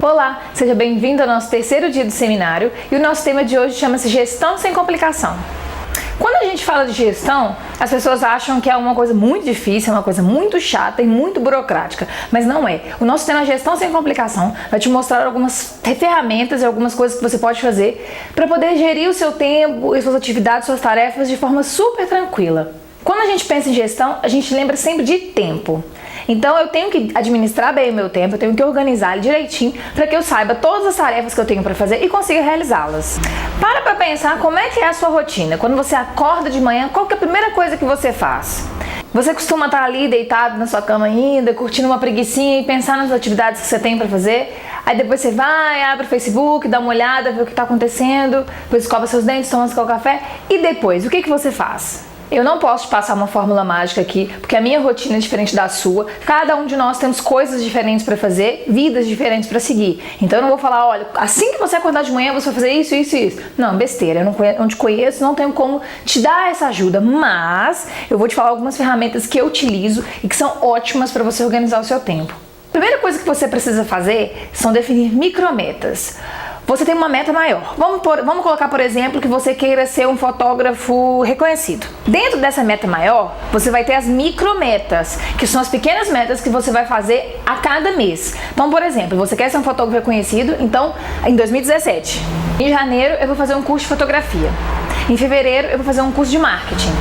Olá, seja bem-vindo ao nosso terceiro dia do seminário e o nosso tema de hoje chama-se Gestão Sem Complicação. Quando a gente fala de gestão, as pessoas acham que é uma coisa muito difícil, é uma coisa muito chata e muito burocrática, mas não é. O nosso tema Gestão Sem Complicação vai te mostrar algumas ferramentas e algumas coisas que você pode fazer para poder gerir o seu tempo, suas atividades, suas tarefas de forma super tranquila. Quando a gente pensa em gestão, a gente lembra sempre de tempo. Então eu tenho que administrar bem o meu tempo, eu tenho que organizar ele direitinho para que eu saiba todas as tarefas que eu tenho para fazer e consiga realizá-las. Para pensar como é que é a sua rotina. Quando você acorda de manhã, qual que é a primeira coisa que você faz? Você costuma estar ali deitado na sua cama ainda, curtindo uma preguicinha e pensar nas atividades que você tem para fazer? Aí depois você vai, abre o Facebook, dá uma olhada, vê o que está acontecendo, depois escova seus dentes, toma seu café e depois, o que você faz? Eu não posso te passar uma fórmula mágica aqui, porque a minha rotina é diferente da sua. Cada um de nós temos coisas diferentes para fazer, vidas diferentes para seguir. Então eu não vou falar, olha, assim que você acordar de manhã você vai fazer isso, isso e isso. Não, besteira, eu não te conheço, não tenho como te dar essa ajuda, mas eu vou te falar algumas ferramentas que eu utilizo e que são ótimas para você organizar o seu tempo. A primeira coisa que você precisa fazer são definir micrometas. Você tem uma meta maior. Vamos colocar, por exemplo, que você queira ser um fotógrafo reconhecido. Dentro dessa meta maior, você vai ter as micrometas, que são as pequenas metas que você vai fazer a cada mês. Então, por exemplo, você quer ser um fotógrafo reconhecido, então, em 2017, em janeiro, eu vou fazer um curso de fotografia. Em fevereiro, eu vou fazer um curso de marketing.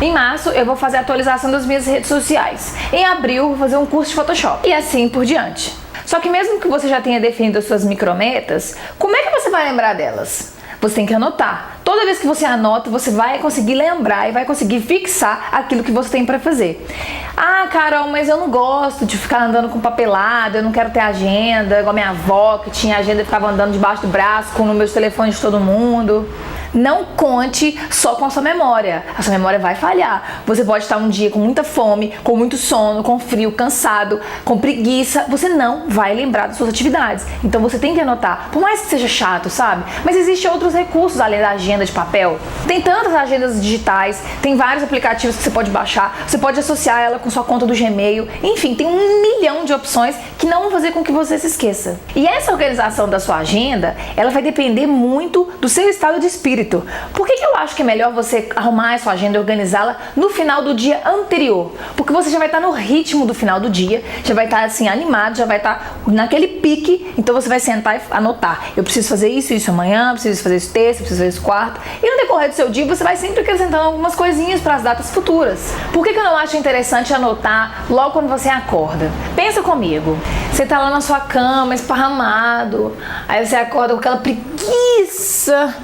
Em março, eu vou fazer a atualização das minhas redes sociais. Em abril, eu vou fazer um curso de Photoshop. E assim por diante. Só que mesmo que você já tenha definido as suas micrometas, como é que você vai lembrar delas? Você tem que anotar. Toda vez que você anota, você vai conseguir lembrar e vai conseguir fixar aquilo que você tem para fazer. Ah, Carol, mas eu não gosto de ficar andando com papelada, eu não quero ter agenda, igual a minha avó, que tinha agenda e ficava andando debaixo do braço com números de telefone de todo mundo. Não conte só com a sua memória. A sua memória vai falhar. Você pode estar um dia com muita fome, com muito sono, com frio, cansado, com preguiça. Você não vai lembrar das suas atividades. Então você tem que anotar. Por mais que seja chato, sabe? Mas existem outros recursos além da agenda de papel. Tem tantas agendas digitais, tem vários aplicativos que você pode baixar. Você pode associar ela com sua conta do Gmail. Enfim, tem 1 milhão de opções que não vão fazer com que você se esqueça. E essa organização da sua agenda, ela vai depender muito do seu estado de espírito. Por que eu acho que é melhor você arrumar a sua agenda e organizá-la no final do dia anterior? Porque você já vai estar no ritmo do final do dia, já vai estar assim animado, já vai estar naquele pique, então você vai sentar e anotar. Eu preciso fazer isso amanhã, preciso fazer isso terça, preciso fazer isso quarta. E no decorrer do seu dia você vai sempre acrescentando algumas coisinhas para as datas futuras. Por que eu não acho interessante anotar logo quando você acorda? Pensa comigo. Você está lá na sua cama, esparramado, aí você acorda com aquela preguiça.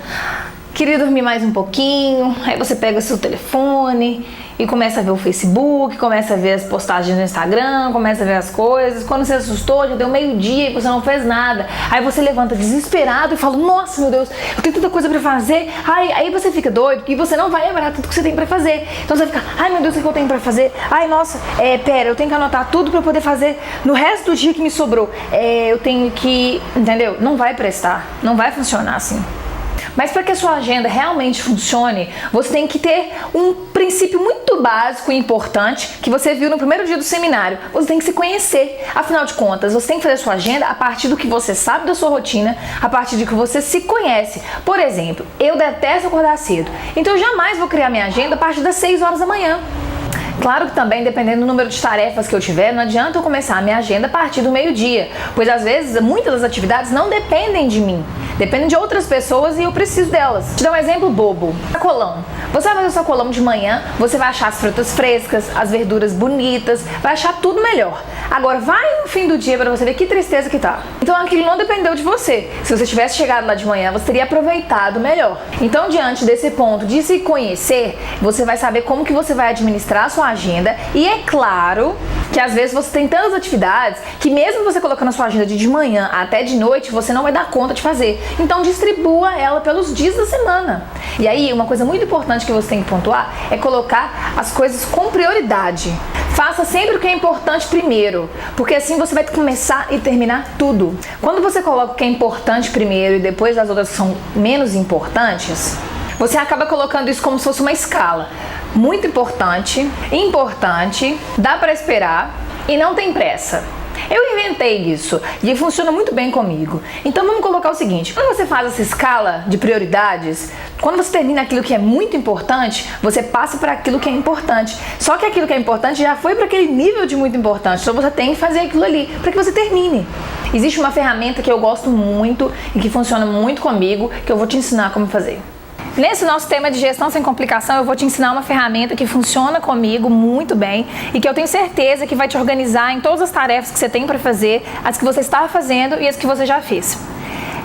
Queria dormir mais um pouquinho, aí você pega o seu telefone e começa a ver o Facebook, começa a ver as postagens no Instagram, começa a ver as coisas. Quando você assustou, já deu meio-dia e você não fez nada. Aí você levanta desesperado e fala, nossa, meu Deus, eu tenho tanta coisa pra fazer. Aí você fica doido e você não vai lembrar tudo que você tem pra fazer. Então você fica, ai meu Deus, o que eu tenho pra fazer? Ai, nossa, pera, eu tenho que anotar tudo pra poder fazer no resto do dia que me sobrou. Eu tenho que, entendeu? Não vai prestar, não vai funcionar assim. Mas para que a sua agenda realmente funcione, você tem que ter um princípio muito básico e importante que você viu no primeiro dia do seminário. Você tem que se conhecer. Afinal de contas, você tem que fazer a sua agenda a partir do que você sabe da sua rotina, a partir de que você se conhece. Por exemplo, eu detesto acordar cedo, então eu jamais vou criar minha agenda a partir das 6 horas da manhã. Claro que também, dependendo do número de tarefas que eu tiver, não adianta eu começar a minha agenda a partir do meio-dia, pois às vezes muitas das atividades não dependem de mim, dependem de outras pessoas e eu preciso delas. Vou te dar um exemplo bobo. Sacolão. Você vai fazer o sacolão de manhã, você vai achar as frutas frescas, as verduras bonitas, vai achar tudo melhor. Agora vai no fim do dia para você ver que tristeza que tá. Então aquilo não dependeu de você. Se você tivesse chegado lá de manhã, você teria aproveitado melhor. Então, diante desse ponto de se conhecer, você vai saber como que você vai administrar a sua agenda e é claro que às vezes você tem tantas atividades que mesmo você colocando a sua agenda de manhã até de noite, você não vai dar conta de fazer. Então distribua ela pelos dias da semana. E aí, uma coisa muito importante que você tem que pontuar é colocar as coisas com prioridade. Faça sempre o que é importante primeiro, porque assim você vai começar e terminar tudo. Quando você coloca o que é importante primeiro e depois as outras que são menos importantes, você acaba colocando isso como se fosse uma escala. Muito importante, importante, dá para esperar e não tem pressa. Eu inventei isso e funciona muito bem comigo. Então vamos colocar o seguinte: quando você faz essa escala de prioridades, quando você termina aquilo que é muito importante, você passa para aquilo que é importante. Só que aquilo que é importante já foi para aquele nível de muito importante. Então você tem que fazer aquilo ali para que você termine. Existe uma ferramenta que eu gosto muito e que funciona muito comigo, que eu vou te ensinar como fazer. Nesse nosso tema de gestão sem complicação, eu vou te ensinar uma ferramenta que funciona comigo muito bem e que eu tenho certeza que vai te organizar em todas as tarefas que você tem para fazer, as que você está fazendo e as que você já fez.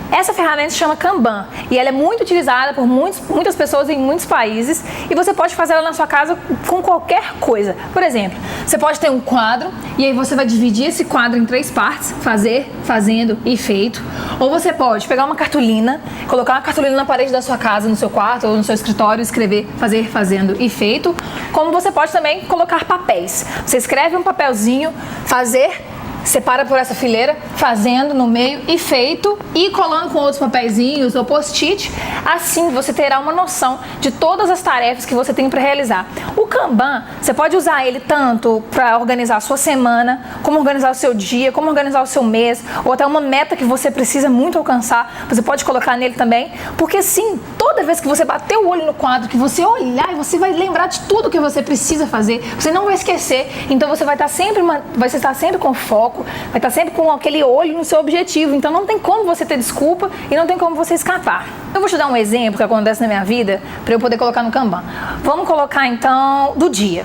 Essa ferramenta se chama Kanban e ela é muito utilizada por muitas pessoas em muitos países e você pode fazer ela na sua casa com qualquer coisa. Por exemplo, você pode ter um quadro e aí você vai dividir esse quadro em 3 partes: fazer, fazendo e feito. Ou você pode pegar uma cartolina, colocar uma cartolina na parede da sua casa, no seu quarto ou no seu escritório, escrever fazer, fazendo e feito. Como você pode também colocar papéis. Você escreve um papelzinho, fazer, separa por essa fileira, fazendo no meio e feito, e colando com outros papeizinhos ou post-it. Assim você terá uma noção de todas as tarefas que você tem para realizar. O Kanban, você pode usar ele tanto para organizar a sua semana, como organizar o seu dia, como organizar o seu mês, ou até uma meta que você precisa muito alcançar, você pode colocar nele também, porque sim, toda vez que você bater o olho no quadro, que você olhar, você vai lembrar de tudo que você precisa fazer, você não vai esquecer, então você vai estar sempre com foco, vai estar sempre com aquele olho no seu objetivo, então não tem como você ter desculpa e não tem como você escapar. Eu vou te dar um exemplo que acontece na minha vida para eu poder colocar no Kanban. Vamos colocar então do dia.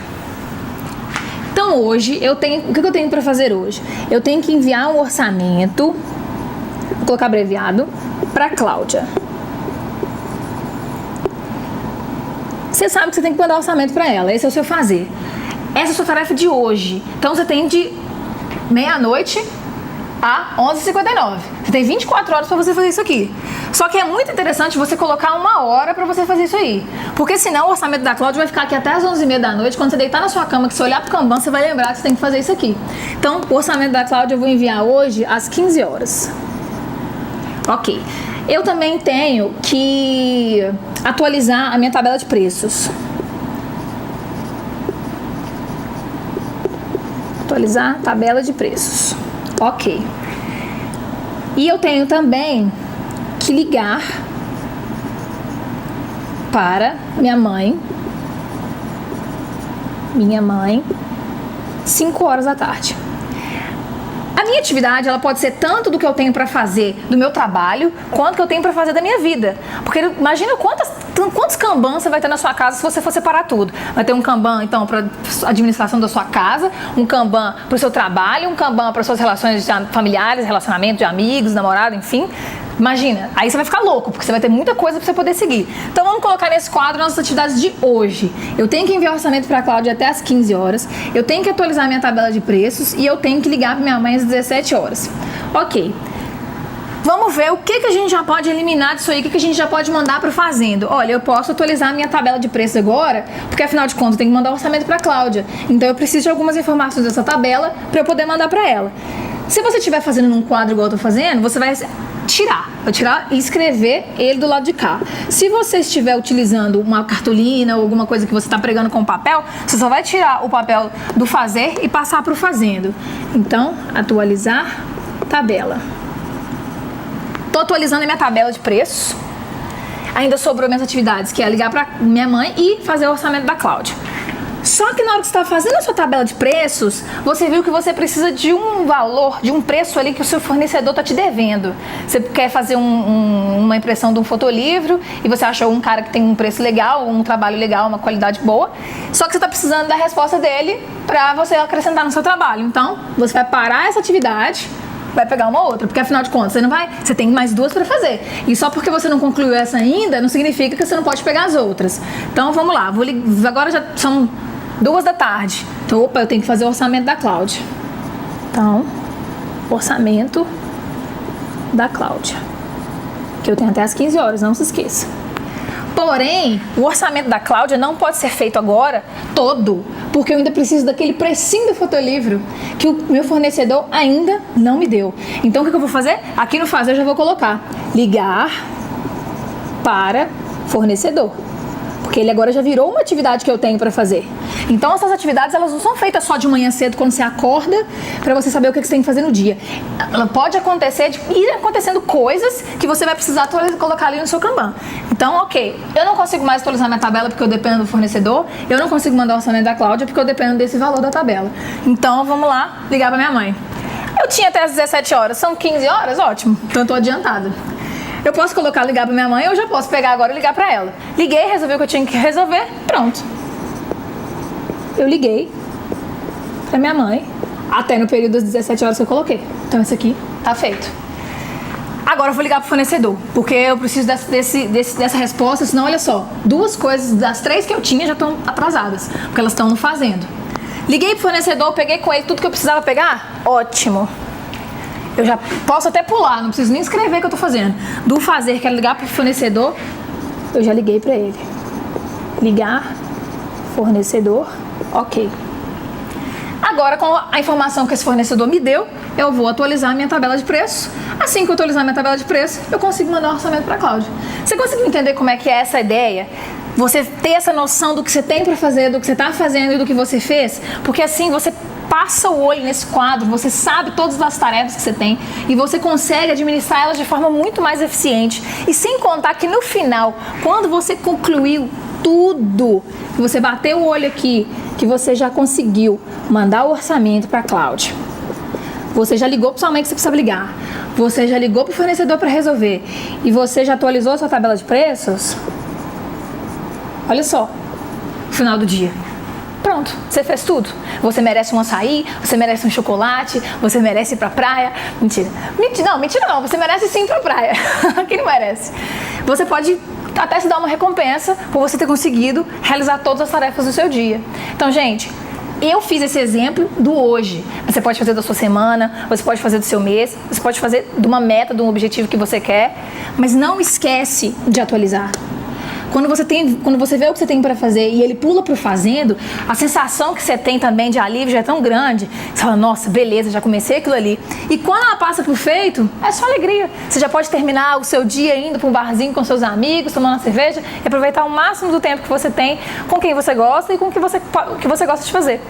Então hoje o que eu tenho para fazer hoje? Eu tenho que enviar um orçamento, vou colocar abreviado, para Cláudia. Você sabe que você tem que mandar orçamento para ela, esse é o seu fazer. Essa é a sua tarefa de hoje. Então você tem de meia-noite a 11h59. Você tem 24 horas para você fazer isso aqui. Só que é muito interessante você colocar 1 hora para você fazer isso aí. Porque senão o orçamento da Cláudia vai ficar aqui até as 11h30 da noite. Quando você deitar na sua cama, que você olhar pro Kanban, você vai lembrar que você tem que fazer isso aqui. Então, o orçamento da Cláudia eu vou enviar hoje às 15 horas. Ok. Eu também tenho que atualizar a minha tabela de preços. Atualizar a tabela de preços. Ok. E eu tenho também que ligar para minha mãe, 5 horas da tarde. A minha atividade, ela pode ser tanto do que eu tenho para fazer do meu trabalho, quanto que eu tenho para fazer da minha vida. Porque imagina quantos Kanban você vai ter na sua casa se você for separar tudo. Vai ter um Kanban, então, para administração da sua casa, um Kanban para o seu trabalho, um Kanban para suas relações familiares, relacionamento de amigos, namorado, enfim. Imagina, aí você vai ficar louco, porque você vai ter muita coisa para você poder seguir. Então vamos colocar nesse quadro nossas atividades de hoje. Eu tenho que enviar o orçamento para a Cláudia até às 15 horas, eu tenho que atualizar minha tabela de preços e eu tenho que ligar para minha mãe às 17 horas. Ok. Vamos ver o que a gente já pode eliminar disso aí, o que a gente já pode mandar para o fazendo. Olha, eu posso atualizar a minha tabela de preços agora, porque afinal de contas eu tenho que mandar o orçamento para a Cláudia. Então eu preciso de algumas informações dessa tabela para eu poder mandar para ela. Se você estiver fazendo num quadro igual eu estou fazendo, você vai tirar e escrever ele do lado de cá. Se você estiver utilizando uma cartolina ou alguma coisa que você está pregando com papel, você só vai tirar o papel do fazer e passar para o fazendo. Então, atualizar tabela. Estou atualizando a minha tabela de preços. Ainda sobrou minhas atividades, que é ligar para minha mãe e fazer o orçamento da Cláudia. Só que na hora que você está fazendo a sua tabela de preços, você viu que você precisa de um valor, de um preço ali que o seu fornecedor está te devendo. Você quer fazer uma impressão de um fotolivro e você achou um cara que tem um preço legal, um trabalho legal, uma qualidade boa, só que você está precisando da resposta dele para você acrescentar no seu trabalho. Então, você vai parar essa atividade, vai pegar uma outra, porque afinal de contas você tem mais 2 para fazer. E só porque você não concluiu essa ainda, não significa que você não pode pegar as outras. Então vamos lá, agora já são 2 da tarde. Então, eu tenho que fazer o orçamento da Cláudia. Então, orçamento da Cláudia, que eu tenho até às 15 horas, não se esqueça. Porém, o orçamento da Cláudia não pode ser feito agora todo, porque eu ainda preciso daquele precinho do fotolivro que o meu fornecedor ainda não me deu. Então, o que eu vou fazer? Aqui no fazer eu já vou colocar ligar para fornecedor. porque ele agora já virou uma atividade que eu tenho para fazer. Então essas atividades, elas não são feitas só de manhã cedo quando você acorda para você saber o que você tem que fazer no dia. Ela pode acontecer, de ir acontecendo coisas que você vai precisar colocar ali no seu Kanban. Então, ok, eu não consigo mais atualizar minha tabela porque eu dependo do fornecedor, eu não consigo mandar o orçamento da Cláudia porque eu dependo desse valor da tabela. Então vamos lá ligar para minha mãe. Eu tinha até as 17 horas, são 15 horas, ótimo, então eu tô adiantada. Eu posso colocar ligar pra minha mãe, eu já posso pegar agora e ligar pra ela. Liguei, resolvi o que eu tinha que resolver, pronto. Eu liguei pra minha mãe, até no período das 17 horas que eu coloquei. Então isso aqui tá feito. Agora eu vou ligar pro fornecedor, porque eu preciso dessa resposta, senão olha só, 2 coisas das 3 que eu tinha já estão atrasadas, porque elas estão no fazendo. Liguei pro fornecedor, peguei com ele tudo que eu precisava pegar? Ótimo. Eu já posso até pular, não preciso nem escrever o que eu tô fazendo. Do fazer, quero ligar pro fornecedor, eu já liguei pra ele. Ligar, fornecedor, ok. Agora, com a informação que esse fornecedor me deu, eu vou atualizar a minha tabela de preço. Assim que eu atualizar a minha tabela de preço, eu consigo mandar um orçamento pra Cláudia. Você conseguiu entender como é que é essa ideia? Você ter essa noção do que você tem para fazer, do que você está fazendo e do que você fez, porque assim você passa o olho nesse quadro, você sabe todas as tarefas que você tem e você consegue administrar elas de forma muito mais eficiente. E sem contar que no final, quando você concluiu tudo, que você bateu o olho aqui, que você já conseguiu mandar o orçamento para a Cláudia, você já ligou para sua mãe que você precisa ligar, você já ligou para o fornecedor para resolver e você já atualizou a sua tabela de preços. Olha só, final do dia. Pronto, você fez tudo. Você merece um açaí, você merece um chocolate, você merece ir pra praia. Mentira. Mentira não, você merece sim ir pra praia. Quem não merece? Você pode até se dar uma recompensa por você ter conseguido realizar todas as tarefas do seu dia. Então, gente, eu fiz esse exemplo do hoje. Você pode fazer da sua semana, você pode fazer do seu mês, você pode fazer de uma meta, de um objetivo que você quer, mas não esquece de atualizar. Quando você vê o que você tem para fazer e ele pula pro fazendo, a sensação que você tem também de alívio já é tão grande. Você fala, nossa, beleza, já comecei aquilo ali. E quando ela passa pro feito, é só alegria. Você já pode terminar o seu dia indo para um barzinho com seus amigos, tomando uma cerveja e aproveitar o máximo do tempo que você tem com quem você gosta e com o que você gosta de fazer.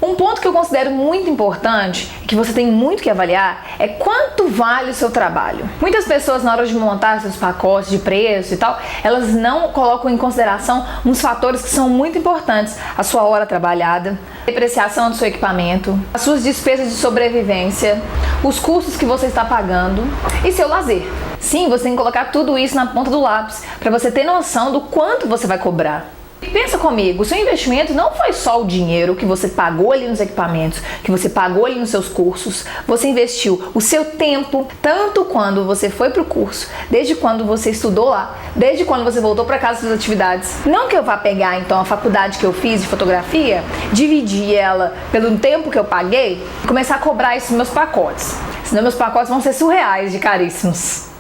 Um ponto que eu considero muito importante, que você tem muito que avaliar, é quanto vale o seu trabalho. Muitas pessoas, na hora de montar seus pacotes de preço e tal, elas não colocam em consideração uns fatores que são muito importantes. A sua hora trabalhada, a depreciação do seu equipamento, as suas despesas de sobrevivência, os custos que você está pagando e seu lazer. Sim, você tem que colocar tudo isso na ponta do lápis, para você ter noção do quanto você vai cobrar. Pensa comigo, o seu investimento não foi só o dinheiro que você pagou ali nos equipamentos, que você pagou ali nos seus cursos. Você investiu o seu tempo, tanto quando você foi pro curso, desde quando você estudou lá, desde quando você voltou para casa das atividades. Não que eu vá pegar então a faculdade que eu fiz de fotografia, dividir ela pelo tempo que eu paguei e começar a cobrar isso nos meus pacotes. Senão meus pacotes vão ser surreais de caríssimos.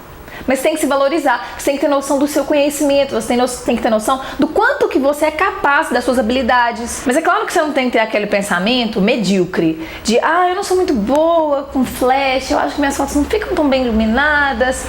Mas tem que se valorizar, você tem que ter noção do seu conhecimento, você tem que ter noção do quanto que você é capaz das suas habilidades. Mas é claro que você não tem que ter aquele pensamento medíocre de eu não sou muito boa com flash, eu acho que minhas fotos não ficam tão bem iluminadas.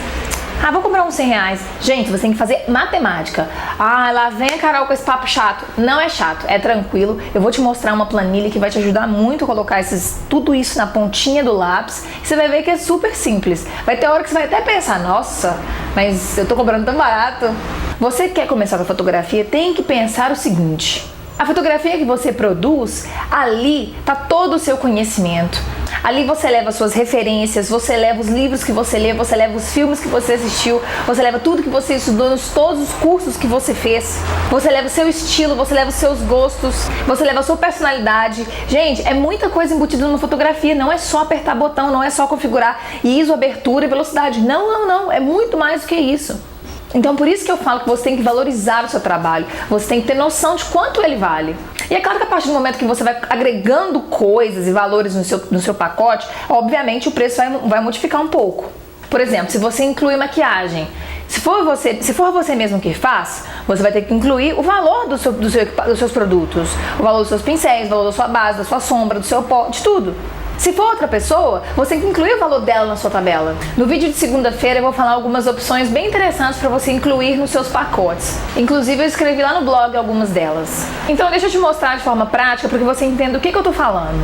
Vou comprar uns R$100. Gente, você tem que fazer matemática. Lá vem a Carol com esse papo chato. Não é chato, é tranquilo. Eu vou te mostrar uma planilha que vai te ajudar muito a colocar tudo isso na pontinha do lápis. E você vai ver que é super simples. Vai ter hora que você vai até pensar, nossa, mas eu tô cobrando tão barato. Você que quer começar com a fotografia, tem que pensar o seguinte. A fotografia que você produz, ali tá todo o seu conhecimento. Ali você leva suas referências, você leva os livros que você lê, você leva os filmes que você assistiu, você leva tudo que você estudou, todos os cursos que você fez. Você leva o seu estilo, você leva os seus gostos, você leva a sua personalidade. Gente, é muita coisa embutida numa fotografia, não é só apertar botão, não é só configurar ISO, abertura e velocidade. Não, é muito mais do que isso. Então, por isso que eu falo que você tem que valorizar o seu trabalho, você tem que ter noção de quanto ele vale. E é claro que a partir do momento que você vai agregando coisas e valores no seu pacote, obviamente o preço vai modificar um pouco. Por exemplo, se você inclui maquiagem, se for você mesmo que faz, você vai ter que incluir o valor dos seus produtos, o valor dos seus pincéis, o valor da sua base, da sua sombra, do seu pó, de tudo. Se for outra pessoa, você tem que incluir o valor dela na sua tabela. No vídeo de segunda-feira eu vou falar algumas opções bem interessantes para você incluir nos seus pacotes. Inclusive eu escrevi lá no blog algumas delas. Então deixa eu te mostrar de forma prática para que você entenda o que eu tô falando.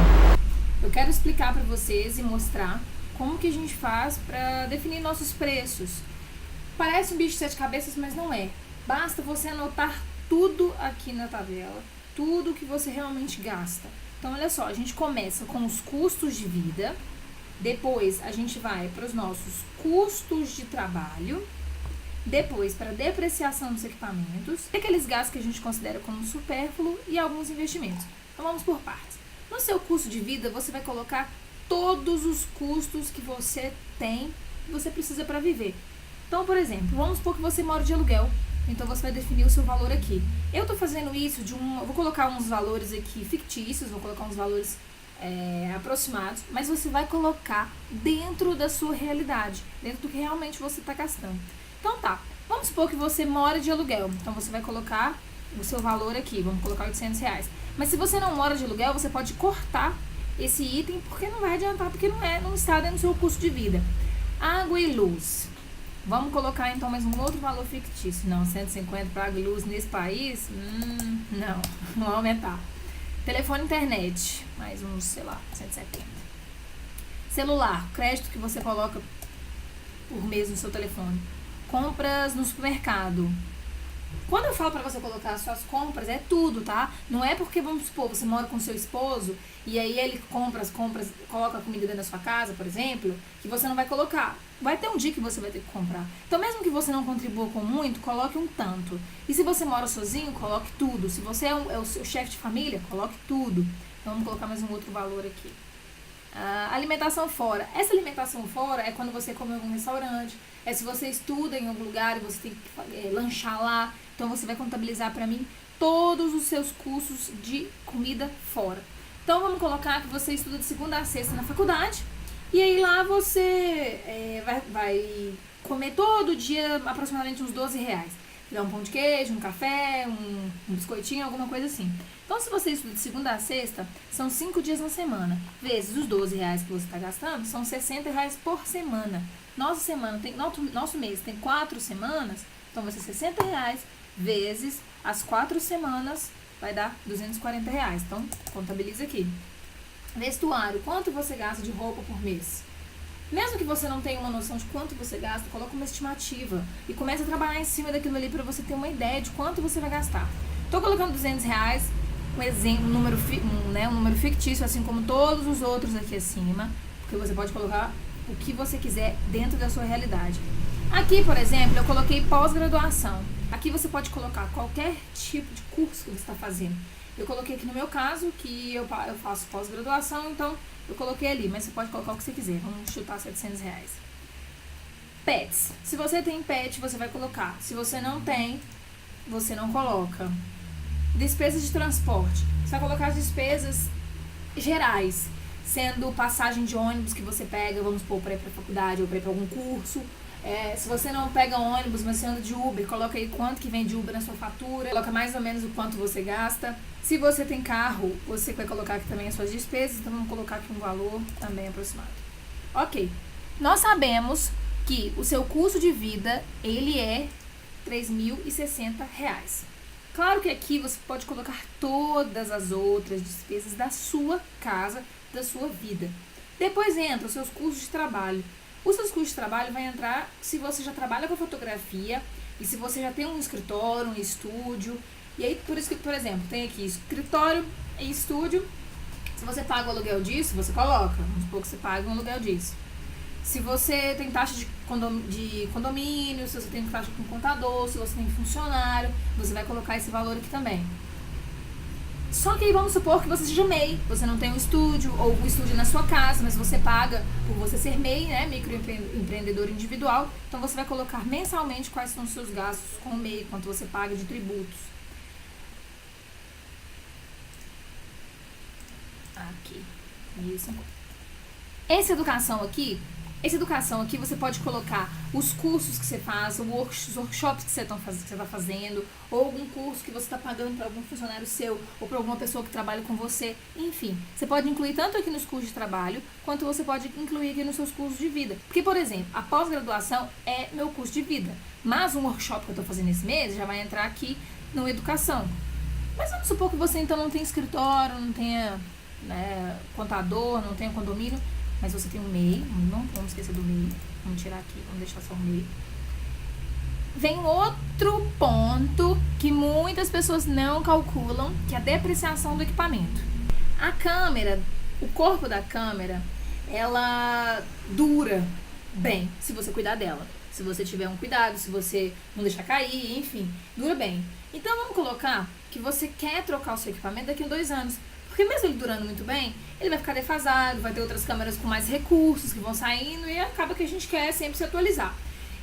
Eu quero explicar para vocês e mostrar como que a gente faz para definir nossos preços. Parece um bicho de 7 cabeças, mas não é. Basta você anotar tudo aqui na tabela, tudo que você realmente gasta. Então, olha só, a gente começa com os custos de vida, depois a gente vai para os nossos custos de trabalho, depois para a depreciação dos equipamentos, aqueles gastos que a gente considera como supérfluo e alguns investimentos. Então, vamos por partes. No seu custo de vida, você vai colocar todos os custos que você tem, que você precisa para viver. Então, por exemplo, vamos supor que você mora de aluguel. Então, você vai definir o seu valor aqui. Eu tô fazendo isso vou colocar uns valores aqui fictícios, vou colocar uns valores aproximados, mas você vai colocar dentro da sua realidade, dentro do que realmente você está gastando. Então, tá. Vamos supor que você mora de aluguel. Então, você vai colocar o seu valor aqui, vamos colocar R$800. Mas se você não mora de aluguel, você pode cortar esse item, porque não vai adiantar, porque não está dentro do seu custo de vida. Água e luz. Vamos colocar então mais um outro valor fictício. Não, 150 para água e luz nesse país? Não vai aumentar. Telefone e internet, mais uns, sei lá, 170. Celular, crédito que você coloca por mês no seu telefone. Compras no supermercado. Quando eu falo pra você colocar as suas compras, é tudo, tá? Não é porque, vamos supor, você mora com seu esposo e aí ele compra as compras, coloca a comida dentro da sua casa, por exemplo, que você não vai colocar. Vai ter um dia que você vai ter que comprar. Então, mesmo que você não contribua com muito, coloque um tanto. E se você mora sozinho, coloque tudo. Se você é o seu chefe de família, coloque tudo. Então, vamos colocar mais um outro valor aqui. Alimentação fora. Essa alimentação fora é quando você come em algum restaurante, é se você estuda em algum lugar e você tem que lanchar lá. Então você vai contabilizar para mim todos os seus custos de comida fora. Então vamos colocar que você estuda de segunda a sexta na faculdade e aí lá você vai comer todo dia aproximadamente uns R$12. Dá um pão de queijo, um café, um biscoitinho, alguma coisa assim. Então, se você estuda de segunda a sexta, são 5 dias na semana. Vezes os R$12 que você está gastando, são R$60 por semana. Nosso mês tem 4 semanas, então vai ser R$60 vezes as 4 semanas, vai dar R$240. Então, contabiliza aqui. Vestuário, quanto você gasta de roupa por mês? Mesmo que você não tenha uma noção de quanto você gasta, coloca uma estimativa e começa a trabalhar em cima daquilo ali para você ter uma ideia de quanto você vai gastar. Estou colocando R$200, um exemplo, um número fictício, assim como todos os outros aqui acima, porque você pode colocar o que você quiser dentro da sua realidade. Aqui, por exemplo, eu coloquei pós-graduação. Aqui você pode colocar qualquer tipo de curso que você está fazendo. Eu coloquei aqui no meu caso, que eu faço pós-graduação, então eu coloquei ali, mas você pode colocar o que você quiser. Vamos chutar R$700. Pets. Se você tem pet, você vai colocar. Se você não tem, você não coloca. Despesas de transporte. Você vai colocar as despesas gerais, sendo passagem de ônibus que você pega, vamos supor, para ir para a faculdade ou para ir para algum curso. Se você não pega ônibus, mas você anda de Uber, coloca aí quanto que vem de Uber na sua fatura, coloca mais ou menos o quanto você gasta. Se você tem carro, você vai colocar aqui também as suas despesas, então vamos colocar aqui um valor também aproximado. Ok, nós sabemos que o seu custo de vida, ele é R$3.060. Claro que aqui você pode colocar todas as outras despesas da sua casa, da sua vida. Depois entra os seus custos de trabalho. Os seus custos de trabalho vai entrar se você já trabalha com fotografia e se você já tem um escritório, um estúdio. E aí, por isso que, por exemplo, tem aqui escritório e estúdio. Se você paga o aluguel disso, você coloca. Vamos supor que você paga um aluguel disso. Se você tem taxa de condomínio, se você tem taxa com contador, se você tem funcionário, você vai colocar esse valor aqui também. Só que aí vamos supor que você seja MEI, você não tem um estúdio ou um estúdio na sua casa, mas você paga por você ser MEI, né, microempreendedor individual, então você vai colocar mensalmente quais são os seus gastos com o MEI, quanto você paga de tributos. Aqui, isso. Essa educação aqui Essa educação aqui você pode colocar os cursos que você faz, os workshops que você está fazendo, ou algum curso que você está pagando para algum funcionário seu, ou para alguma pessoa que trabalha com você. Enfim, você pode incluir tanto aqui nos cursos de trabalho, quanto você pode incluir aqui nos seus cursos de vida. Porque, por exemplo, a pós-graduação é meu curso de vida, mas um workshop que eu estou fazendo esse mês já vai entrar aqui no educação. Mas vamos supor que você então não tenha escritório, não tenha contador, não tenha condomínio, mas você tem um MEI, não vamos esquecer do MEI, vamos tirar aqui, vamos deixar só o MEI. Vem outro ponto que muitas pessoas não calculam, que é a depreciação do equipamento. A câmera, o corpo da câmera, ela dura bem, se você cuidar dela. Se você tiver um cuidado, se você não deixar cair, enfim, dura bem. Então vamos colocar que você quer trocar o seu equipamento daqui a 2 anos. Porque mesmo ele durando muito bem, ele vai ficar defasado, vai ter outras câmeras com mais recursos que vão saindo e acaba que a gente quer sempre se atualizar.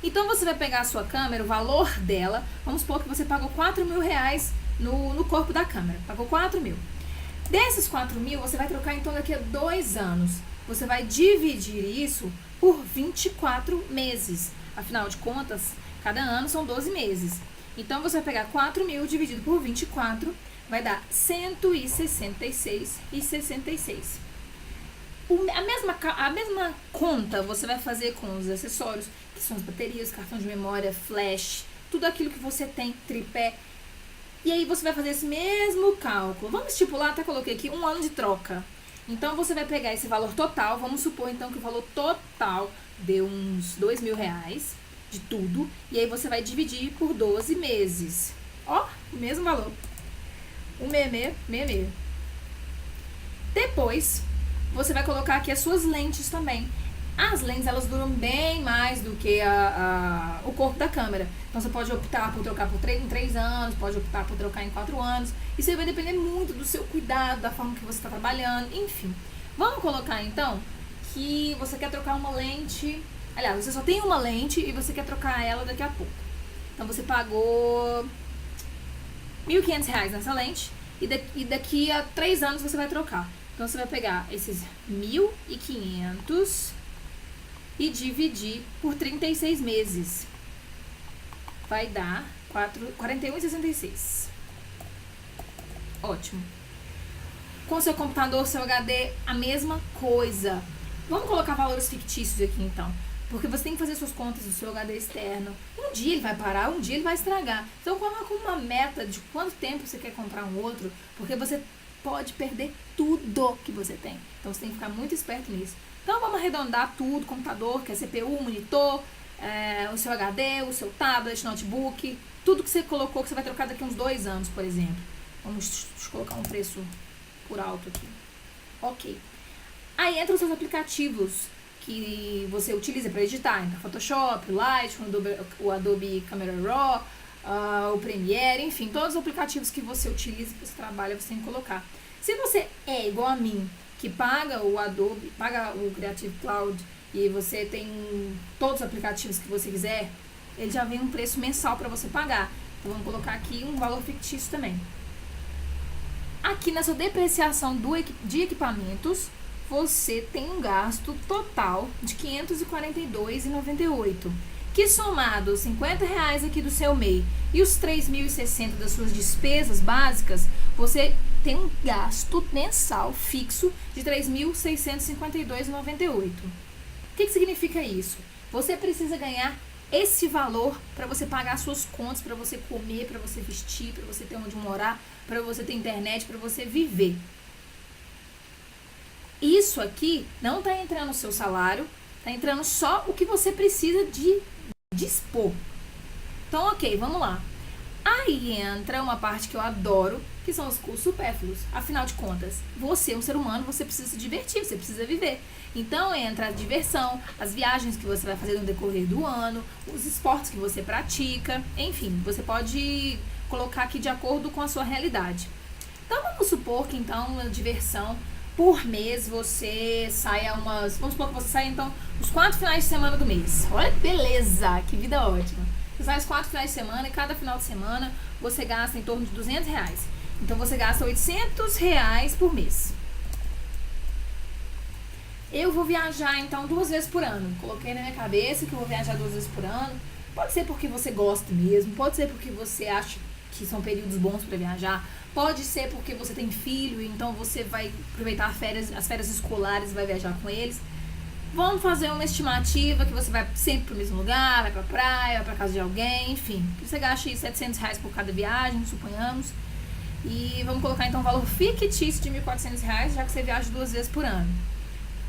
Então você vai pegar a sua câmera, o valor dela, vamos supor que você pagou R$4.000 no corpo da câmera, pagou 4 mil. Desses 4 mil, você vai trocar então daqui a 2 anos. Você vai dividir isso por 24 meses. Afinal de contas, cada ano são 12 meses. Então você vai pegar 4 mil dividido por 24, vai dar 166,66. A mesma conta você vai fazer com os acessórios, que são as baterias, cartão de memória, flash, tudo aquilo que você tem, tripé. E aí você vai fazer esse mesmo cálculo. Vamos estipular, até coloquei aqui, 1 ano de troca. Então você vai pegar esse valor total, vamos supor então que o valor total deu uns R$2.000 de tudo. E aí você vai dividir por 12 meses. Ó, o mesmo valor. 166. Depois, você vai colocar aqui as suas lentes também. As lentes, elas duram bem mais do que o corpo da câmera. Então, você pode optar por trocar em 3 anos, pode optar por trocar em 4 anos. Isso aí vai depender muito do seu cuidado, da forma que você está trabalhando, enfim. Vamos colocar, então, que você quer trocar uma lente... Aliás, você só tem uma lente e você quer trocar ela daqui a pouco. Então, você pagou R$1.500 nessa lente e daqui a 3 anos você vai trocar. Então, você vai pegar esses 1.500 e dividir por 36 meses. Vai dar 41,66. Ótimo. Com seu computador, seu HD, a mesma coisa. Vamos colocar valores fictícios aqui, então. Porque você tem que fazer suas contas do seu HD externo. Um dia ele vai parar, um dia ele vai estragar. Então, coloca uma meta de quanto tempo você quer comprar um outro, porque você pode perder tudo que você tem. Então, você tem que ficar muito esperto nisso. Então, vamos arredondar tudo, computador, que é CPU, monitor, o seu HD, o seu tablet, notebook, tudo que você colocou, que você vai trocar daqui a uns 2 anos, por exemplo. Vamos colocar um preço por alto aqui. Ok. Aí entra os seus aplicativos que você utiliza para editar, então Photoshop, Lightroom, o Adobe Camera Raw, o Premiere, enfim, todos os aplicativos que você utiliza, que você trabalha, você tem que colocar. Se você é igual a mim, que paga o Adobe, paga o Creative Cloud e você tem todos os aplicativos que você quiser, ele já vem um preço mensal para você pagar. Então vamos colocar aqui um valor fictício também. Aqui na sua depreciação de equipamentos, você tem um gasto total de R$ 542,98, que somado os R$50 aqui do seu MEI e os 3.060 das suas despesas básicas, você tem um gasto mensal fixo de R$ 3.652,98. O que significa isso? Você precisa ganhar esse valor para você pagar suas contas, para você comer, para você vestir, para você ter onde morar, para você ter internet, para você viver. Isso aqui não está entrando no seu salário, está entrando só o que você precisa de dispor. Então, ok, vamos lá. Aí entra uma parte que eu adoro, que são os custos supérfluos. Afinal de contas, você é um ser humano, você precisa se divertir, você precisa viver. Então entra a diversão, as viagens que você vai fazer no decorrer do ano, os esportes que você pratica, enfim, você pode colocar aqui de acordo com a sua realidade. Então vamos supor que então a diversão por mês você saia vamos supor que você saia então os 4 finais de semana do mês. Olha que beleza, que vida ótima. Você sai os 4 finais de semana e cada final de semana você gasta em torno de R$200. Então você gasta R$800 por mês. Eu vou viajar, então, 2 vezes por ano. Coloquei na minha cabeça que eu vou viajar 2 vezes por ano. Pode ser porque você gosta mesmo, pode ser porque você acha que são períodos bons para viajar, pode ser porque você tem filho, então você vai aproveitar as férias escolares e vai viajar com eles. Vamos fazer uma estimativa que você vai sempre pro mesmo lugar, vai pra praia, vai pra casa de alguém, enfim. Você gasta aí R$700 por cada viagem, suponhamos. E vamos colocar então um valor fictício de R$1.400, já que você viaja 2 vezes por ano.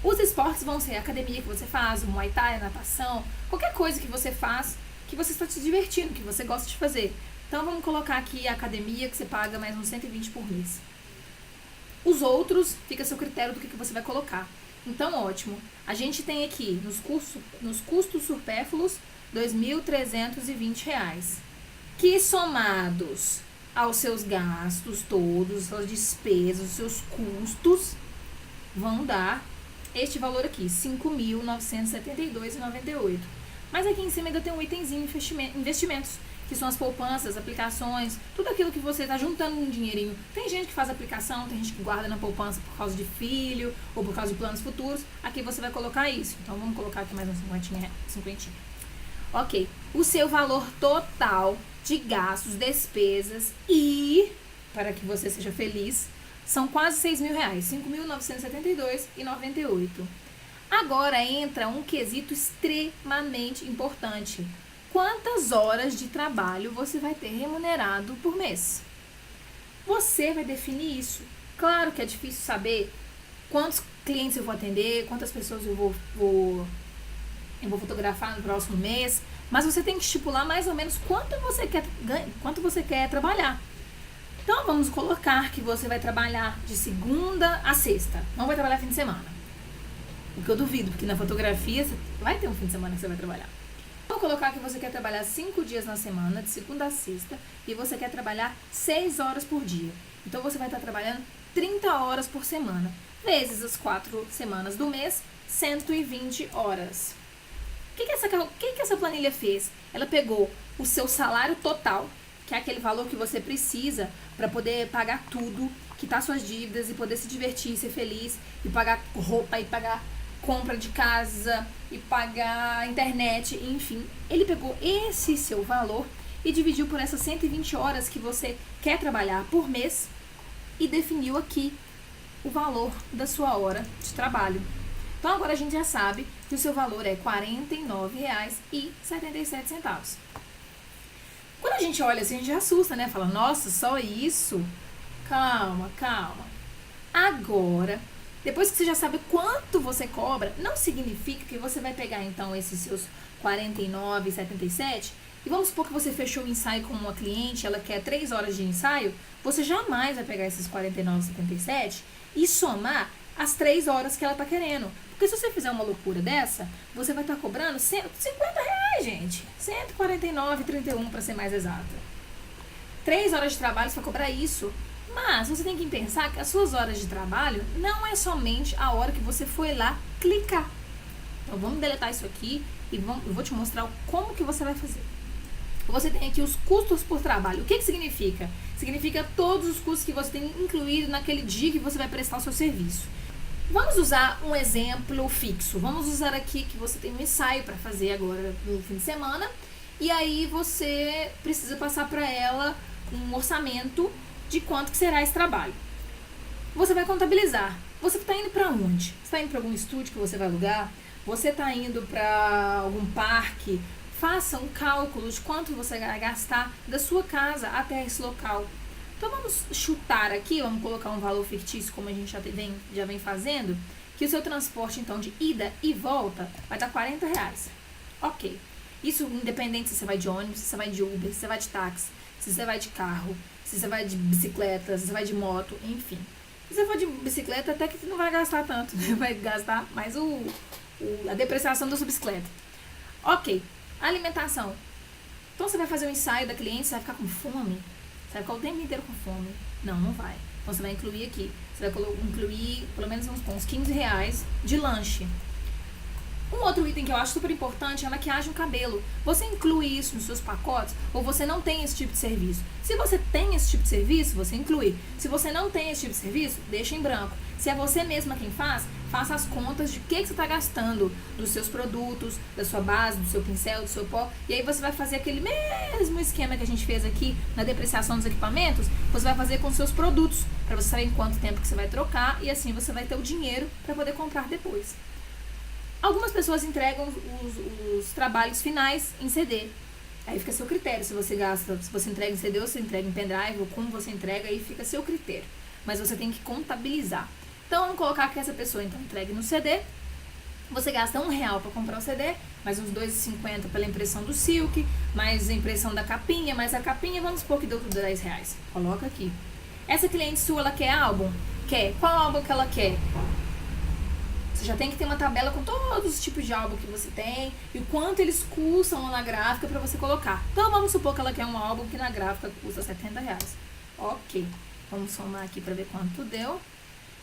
Os esportes vão ser a academia que você faz, o Muay Thai, a natação, qualquer coisa que você faz, que você está se divertindo, que você gosta de fazer. Então vamos colocar aqui a academia, que você paga mais uns 120 por mês. Os outros, fica a seu critério do que você vai colocar. Então, ótimo. A gente tem aqui, nos custos supérfluos, R$2.320, que somados aos seus gastos todos, suas despesas, seus custos, vão dar este valor aqui, R$5.972,98. Mas aqui em cima ainda tem um itemzinho investimentos, que são as poupanças, aplicações, tudo aquilo que você está juntando um dinheirinho. Tem gente que faz aplicação, tem gente que guarda na poupança por causa de filho ou por causa de planos futuros. Aqui você vai colocar isso. Então vamos colocar aqui mais um 50. Ok. O seu valor total de gastos, despesas e, para que você seja feliz, são quase R$6.000, R$5.972,98. Agora entra um quesito extremamente importante. Quantas horas de trabalho você vai ter remunerado por mês? Você vai definir isso. Claro que é difícil saber quantos clientes eu vou atender, quantas pessoas eu vou fotografar no próximo mês, mas você tem que estipular mais ou menos quanto você quer trabalhar. Então vamos colocar que você vai trabalhar de segunda a sexta, não vai trabalhar fim de semana. O que eu duvido, porque na fotografia você vai ter um fim de semana que você vai trabalhar. Vou colocar que você quer trabalhar 5 dias na semana, de segunda a sexta, e você quer trabalhar 6 horas por dia. Então você vai estar trabalhando 30 horas por semana, vezes as 4 semanas do mês, 120 horas. O que essa planilha fez? Ela pegou o seu salário total, que é aquele valor que você precisa para poder pagar tudo, quitar suas dívidas e poder se divertir, ser feliz, e pagar roupa, e pagar compra de casa, e pagar internet, enfim. Ele pegou esse seu valor e dividiu por essas 120 horas que você quer trabalhar por mês e definiu aqui o valor da sua hora de trabalho. Então agora a gente já sabe que o seu valor é R$ 49,77. Quando a gente olha assim, a gente assusta, né? Fala, nossa, só isso? Calma. Agora, depois que você já sabe quanto você cobra, não significa que você vai pegar então esses seus R$ 49,77 e vamos supor que você fechou o ensaio com uma cliente, ela quer 3 horas de ensaio, você jamais vai pegar esses R$ 49,77 e somar as 3 horas que ela tá querendo. Porque se você fizer uma loucura dessa, você vai estar cobrando R$ 150, gente. R$ 149,31 para ser mais exata. 3 horas de trabalho você vai cobrar isso. Mas você tem que pensar que as suas horas de trabalho não é somente a hora que você foi lá clicar. Então vamos deletar isso aqui e eu vou te mostrar como que você vai fazer. Você tem aqui os custos por trabalho. O que significa? Significa todos os custos que você tem incluído naquele dia que você vai prestar o seu serviço. Vamos usar um exemplo fixo. Vamos usar aqui que você tem um ensaio para fazer agora no fim de semana e aí você precisa passar para ela um orçamento de quanto que será esse trabalho. Você vai contabilizar. Você está indo para onde? Você está indo para algum estúdio que você vai alugar? Você está indo para algum parque? Faça um cálculo de quanto você vai gastar da sua casa até esse local. Então vamos chutar aqui, vamos colocar um valor fictício, como a gente já vem fazendo, que o seu transporte então de ida e volta vai dar R$ 40. Ok. Isso independente se você vai de ônibus, se você vai de Uber, se você vai de táxi, se você vai de carro, se você vai de bicicleta, se você vai de moto, enfim. Se você for de bicicleta, até que você não vai gastar tanto, vai gastar mais a depreciação da sua bicicleta. Ok. Alimentação. Então você vai fazer um ensaio da cliente, você vai ficar com fome? Você vai ficar o tempo inteiro com fome? Não vai. Então você vai incluir aqui. Você vai incluir pelo menos uns R$ 15 de lanche. Um outro item que eu acho super importante é a maquiagem no cabelo. Você inclui isso nos seus pacotes ou você não tem esse tipo de serviço? Se você tem esse tipo de serviço, você inclui. Se você não tem esse tipo de serviço, deixa em branco. Se é você mesma quem faz, faça as contas de que você está gastando dos seus produtos, da sua base, do seu pincel, do seu pó. E aí você vai fazer aquele mesmo esquema que a gente fez aqui na depreciação dos equipamentos, você vai fazer com os seus produtos, para você saber em quanto tempo que você vai trocar e assim você vai ter o dinheiro para poder comprar depois. Algumas pessoas entregam os trabalhos finais em CD. Aí fica a seu critério se você gasta, se você entrega em CD ou se entrega em pendrive, ou como você entrega, aí fica a seu critério. Mas você tem que contabilizar. Então vamos colocar que essa pessoa então entregue no CD. Você gasta R$1 para comprar o CD, mais uns R$2,50 pela impressão do silk, mais a impressão da capinha, mais a capinha, vamos supor que deu tudo R$10. Coloca aqui. Essa cliente sua, ela quer álbum? Quer. Qual álbum que ela quer? Você já tem que ter uma tabela com todos os tipos de álbum que você tem e o quanto eles custam lá na gráfica para você colocar. Então vamos supor que ela quer um álbum que na gráfica custa R$70. Ok, vamos somar aqui para ver quanto deu.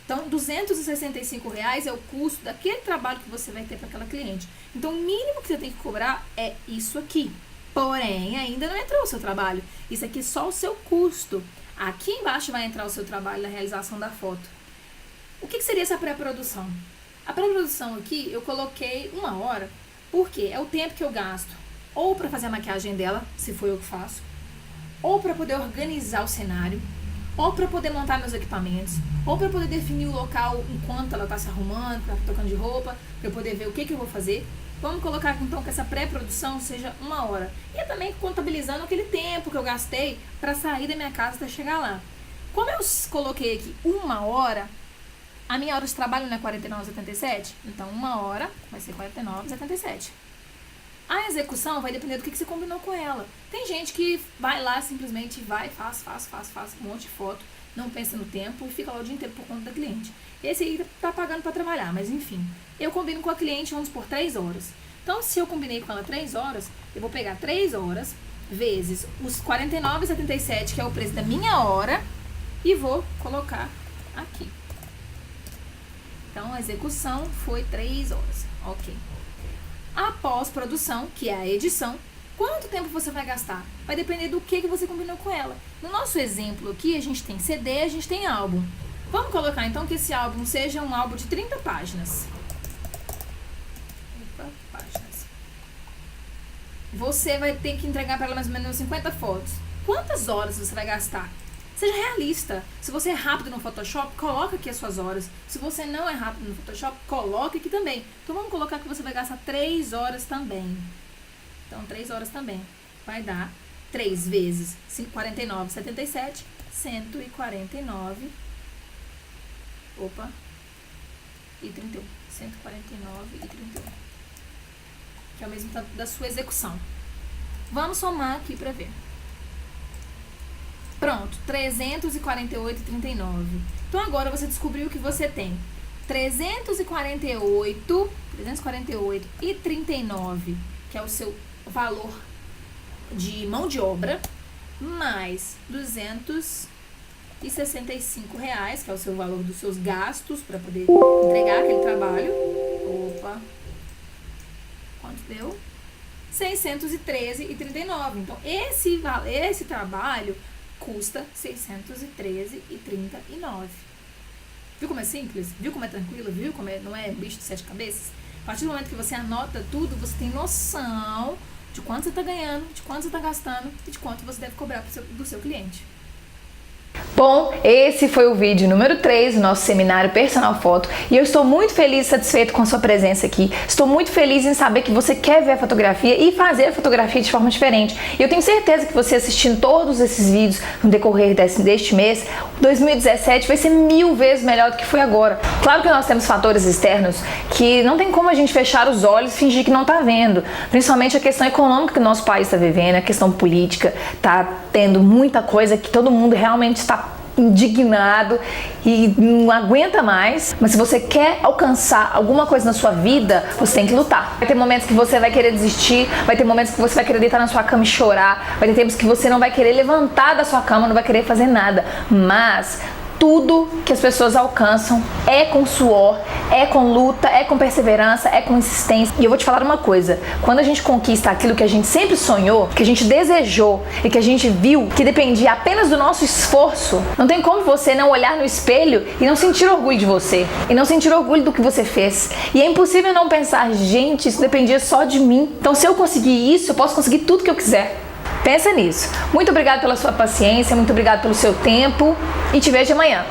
Então R$265 é o custo daquele trabalho que você vai ter para aquela cliente. Então o mínimo que você tem que cobrar é isso aqui. Porém, ainda não entrou o seu trabalho. Isso aqui é só o seu custo. Aqui embaixo vai entrar o seu trabalho na realização da foto. O que seria essa pré-produção? A pré-produção aqui eu coloquei 1 hora, porque é o tempo que eu gasto ou para fazer a maquiagem dela, se for eu que faço, ou para poder organizar o cenário, ou para poder montar meus equipamentos, ou para poder definir o local enquanto ela está se arrumando, tá trocando de roupa, para eu poder ver o que eu vou fazer. Vamos colocar aqui, então que essa pré-produção seja 1 hora. E é também contabilizando aquele tempo que eu gastei para sair da minha casa até chegar lá. Como eu coloquei aqui 1 hora, a minha hora de trabalho não é R$49,77? Então 1 hora vai ser R$49,77. A execução vai depender do que você combinou com ela. Tem gente que vai lá, simplesmente vai, faz um monte de foto, não pensa no tempo e fica lá o dia inteiro por conta da cliente. Esse aí tá pagando para trabalhar, mas enfim. Eu combino com a cliente, vamos por 3 horas. Então, se eu combinei com ela 3 horas, eu vou pegar 3 horas vezes os R$49,77, que é o preço da minha hora, e vou colocar aqui. Então, a execução foi 3 horas. Ok. A pós-produção, que é a edição, quanto tempo você vai gastar? Vai depender do que você combinou com ela. No nosso exemplo aqui, a gente tem CD, a gente tem álbum. Vamos colocar, então, que esse álbum seja um álbum de 30 páginas. 30 páginas. Você vai ter que entregar para ela mais ou menos 50 fotos. Quantas horas você vai gastar? Seja realista. Se você é rápido no Photoshop, coloca aqui as suas horas. Se você não é rápido no Photoshop, coloque aqui também. Então vamos colocar que você vai gastar 3 horas também. Então 3 horas também. Vai dar 3 vezes 49,77, 149. Opa. E 31. 149 e 31. Que é o mesmo tanto da sua execução. Vamos somar aqui para ver. Pronto, 348,39. Então agora você descobriu que você tem 348,39, que é o seu valor de mão de obra, mais R$265, que é o seu valor dos seus gastos para poder entregar aquele trabalho. Opa! Quanto deu? R$613,39. Então esse trabalho custa R$613,39. Viu como é simples? Viu como é tranquilo? Viu como não é bicho de 7 cabeças? A partir do momento que você anota tudo, você tem noção de quanto você está ganhando, de quanto você está gastando e de quanto você deve cobrar do seu cliente. Bom, esse foi o vídeo número 3 do nosso seminário Personal Foto e eu estou muito feliz e satisfeito com a sua presença aqui. Estou muito feliz em saber que você quer ver a fotografia e fazer a fotografia de forma diferente. E eu tenho certeza que você assistindo todos esses vídeos no decorrer deste mês, 2017 vai ser 1000 vezes melhor do que foi agora. Claro que nós temos fatores externos que não tem como a gente fechar os olhos e fingir que não está vendo. Principalmente a questão econômica que o nosso país está vivendo, a questão política, está tendo muita coisa que todo mundo realmente está indignado e não aguenta mais, mas se você quer alcançar alguma coisa na sua vida, você tem que lutar. Vai ter momentos que você vai querer desistir, vai ter momentos que você vai querer deitar na sua cama e chorar, vai ter tempos que você não vai querer levantar da sua cama, não vai querer fazer nada, mas tudo que as pessoas alcançam é com suor, é com luta, é com perseverança, é com insistência. E eu vou te falar uma coisa, quando a gente conquista aquilo que a gente sempre sonhou, que a gente desejou e que a gente viu que dependia apenas do nosso esforço, não tem como você não olhar no espelho e não sentir orgulho de você, e não sentir orgulho do que você fez. E é impossível não pensar, gente, isso dependia só de mim. Então se eu conseguir isso, eu posso conseguir tudo que eu quiser. Pensa nisso. Muito obrigada pela sua paciência, muito obrigada pelo seu tempo e te vejo amanhã.